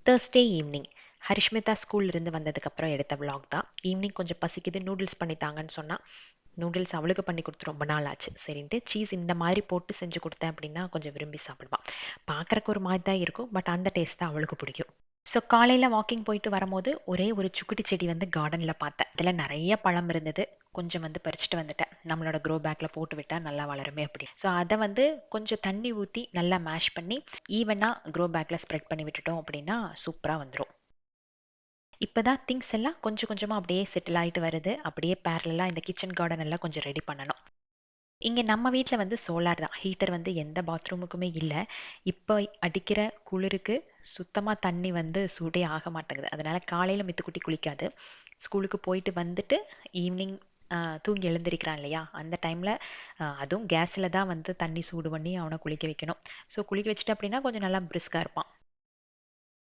Thursday evening ஹரிஷ்மிதா ஸ்கூல்லேருந்து வந்ததுக்கப்புறம் எடுத்த vlog தான். ஈவினிங் கொஞ்சம் பசிக்குது, நூடுல்ஸ் பண்ணி தாங்கன்னு சொன்னா. நூடுல்ஸ் அவளுக்கு பண்ணி கொடுத்து ரொம்ப நாள் ஆச்சு. சரின்ட்டு சீஸ் இந்த மாதிரி போட்டு செஞ்சு கொடுத்தேன் அப்படின்னா கொஞ்சம் விரும்பி சாப்பிடுவான். பார்க்கறக்கு ஒரு மாதிரி தான் இருக்கும், பட் அந்த டேஸ்ட் தான் அவளுக்கு பிடிக்கும். ஸோ காலையில் வாக்கிங் போயிட்டு வரும்போது ஒரே ஒரு சுக்குட்டி செடி வந்து கார்டனில் பார்த்தேன். அதில் நிறைய பழம் இருந்தது. கொஞ்சம் வந்து பறிச்சுட்டு வந்துட்டேன். நம்மளோட க்ரோ பேக்கில் போட்டு விட்டால் நல்லா வளருமே அப்படி. ஸோ அதை வந்து கொஞ்சம் தண்ணி ஊற்றி நல்லா மேஷ் பண்ணி ஈவனாக க்ரோ பேக்கில் ஸ்ப்ரெட் பண்ணி விட்டுட்டோம் அப்படின்னா சூப்பராக வந்துடும். இப்போதான் திங்ஸ் எல்லாம் கொஞ்சம் கொஞ்சமாக அப்படியே செட்டில் ஆகிட்டு வருது. அப்படியே பேரலாக இந்த கிச்சன் கார்டன் எல்லாம் கொஞ்சம் ரெடி பண்ணணும். இங்கே நம்ம வீட்டில் வந்து சோலார் தான். ஹீட்டர் வந்து எந்த பாத்ரூமுக்குமே இல்லை. இப்போ அடிக்கிற குளிருக்கு சுத்தமாக தண்ணி வந்து சூடே ஆக மாட்டேங்குது. அதனால காலையில் மித்துக்குட்டி குளிக்காது. ஸ்கூலுக்கு போயிட்டு வந்துட்டு ஈவினிங் தூங்கி எழுந்திருக்கிறான் இல்லையா, அந்த டைமில் அதுவும் கேஸில் தான் வந்து தண்ணி சூடு பண்ணி அவனை குளிக்க வைக்கணும். ஸோ குளிக்க வச்சுட்டு அப்படின்னா கொஞ்சம் நல்லா பிரிஸ்காக இருப்பான்.